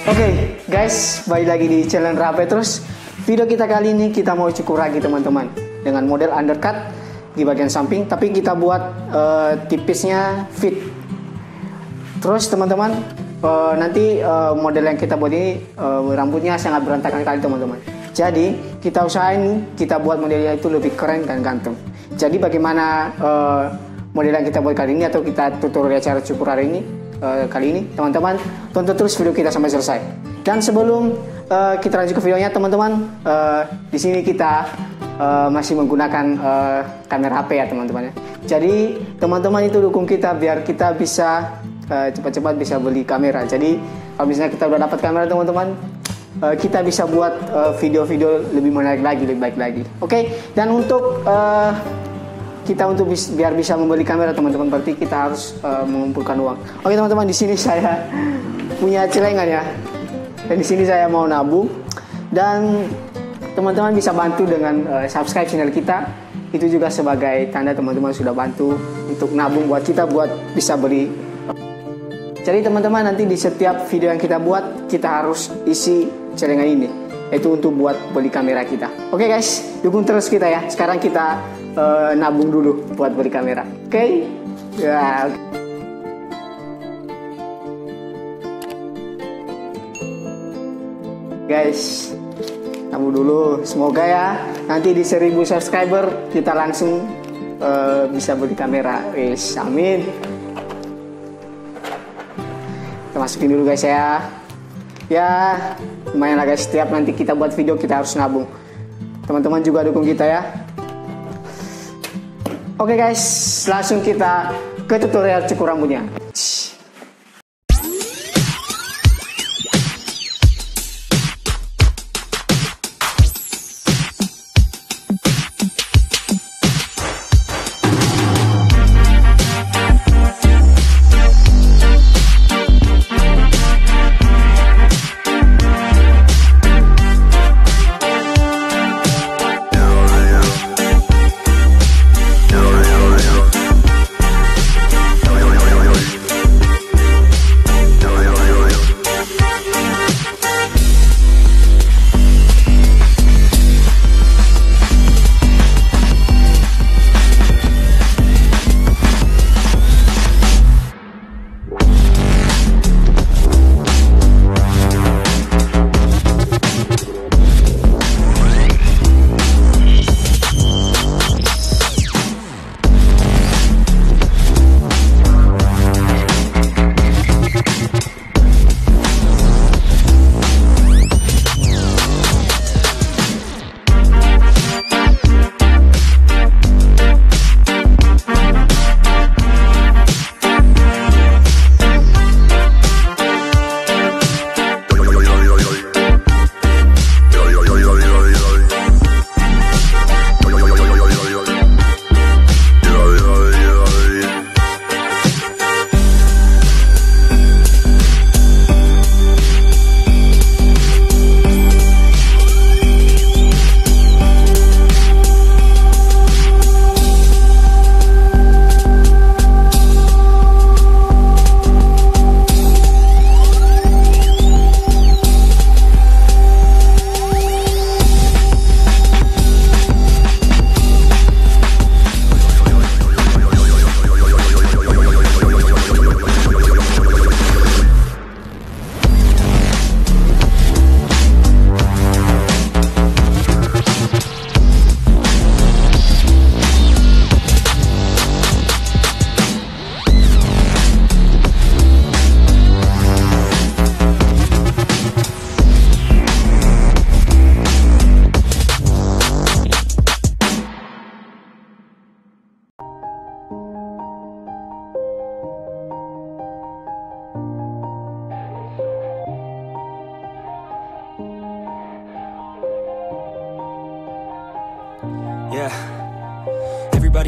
Oke, guys, balik lagi di channel Sampai. Terus video kita kali ini kita mau cukur lagi teman-teman, dengan model undercut di bagian samping, tapi kita buat tipisnya fit. Terus teman-teman, nanti model yang kita buat ini rambutnya sangat berantakan kali teman-teman. Jadi kita usahain kita buat modelnya itu lebih keren dan ganteng. Jadi bagaimana model yang kita buat kali ini, atau kita tutorial cara cukur hari ini, kali ini teman-teman tonton terus video kita sampai selesai. Dan sebelum kita lanjut ke videonya teman-teman, di sini kita masih menggunakan kamera HP ya teman-teman ya. Jadi teman-teman itu dukung kita biar kita bisa cepat-cepat bisa beli kamera. Jadi kalau misalnya kita udah dapat kamera teman-teman, kita bisa buat video-video lebih menarik lagi, lebih baik lagi. Oke. Dan untuk kita biar bisa membeli kamera teman-teman, berarti kita harus mengumpulkan uang. Oke teman-teman, di sini saya punya celengan ya, dan di sini saya mau nabung. Dan teman-teman bisa bantu dengan subscribe channel kita. Itu juga sebagai tanda teman-teman sudah bantu untuk nabung buat kita buat bisa beli. Jadi teman-teman, nanti di setiap video yang kita buat kita harus isi celengan ini, itu untuk buat beli kamera kita. Oke guys, dukung terus kita ya. Sekarang kita nabung dulu buat beli kamera. Oke? Ya. Guys, nabung dulu. Semoga ya nanti di 1000 subscriber kita langsung bisa beli kamera. Wis, amin. Kita masukin dulu guys ya. Ya, lumayan lah guys, setiap nanti kita buat video kita harus nabung. Teman-teman juga dukung kita ya. Oke guys, langsung kita ke tutorial cukur rambutnya.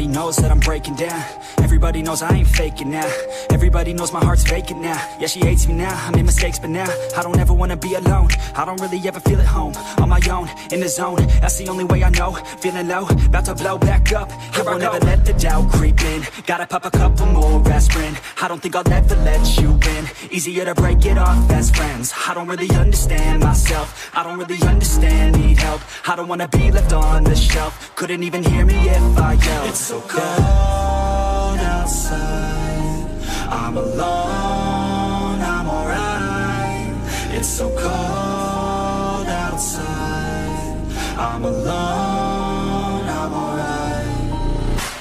Everybody knows that I'm breaking down. Everybody knows I ain't faking now. Everybody knows my heart's vacant now. Yeah, she hates me now, I made mistakes, but now I don't ever wanna be alone. I don't really ever feel at home. On my own, in the zone, that's the only way I know. Feeling low, about to blow back up. Here I won't ever let the doubt creep in. Gotta pop a couple more aspirin. I don't think I'll ever let you in. Easier to break it off as friends. I don't really understand myself. I don't really understand, need help. I don't wanna be left on the shelf. Couldn't even hear me if I yelled. It's so cold outside, I'm alone, I'm alright. It's so cold outside, I'm alone, I'm alright.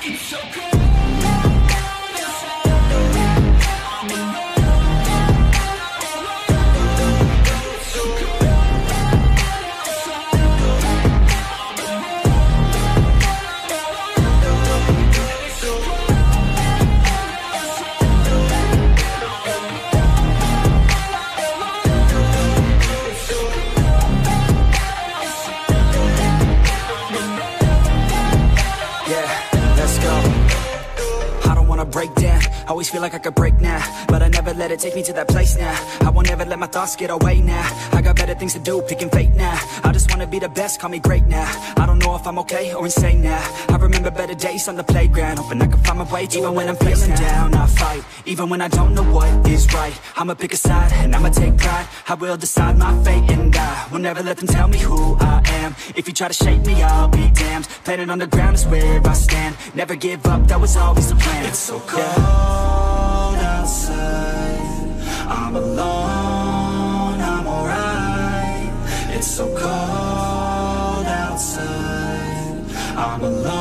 It's so cold. Break down, always feel like I could break now, but I never let it take me to that place now. I won't ever let my thoughts get away now. I got better things to do, picking fate now. I just wanna be the best, call me great now. I don't know if I'm okay or insane now. I remember better days on the playground, hoping I can find my way to even when I'm feeling down, I fight. Even when I don't know what is right, I'ma pick a side and I'ma take pride. I will decide my fate and I will never let them tell me who I am. If you try to shake me, I'll be damned. Planet on the ground is where I stand. Never give up, that was always the plan. It's so cold outside, I'm alone, I'm alright. It's so cold outside, I'm alone.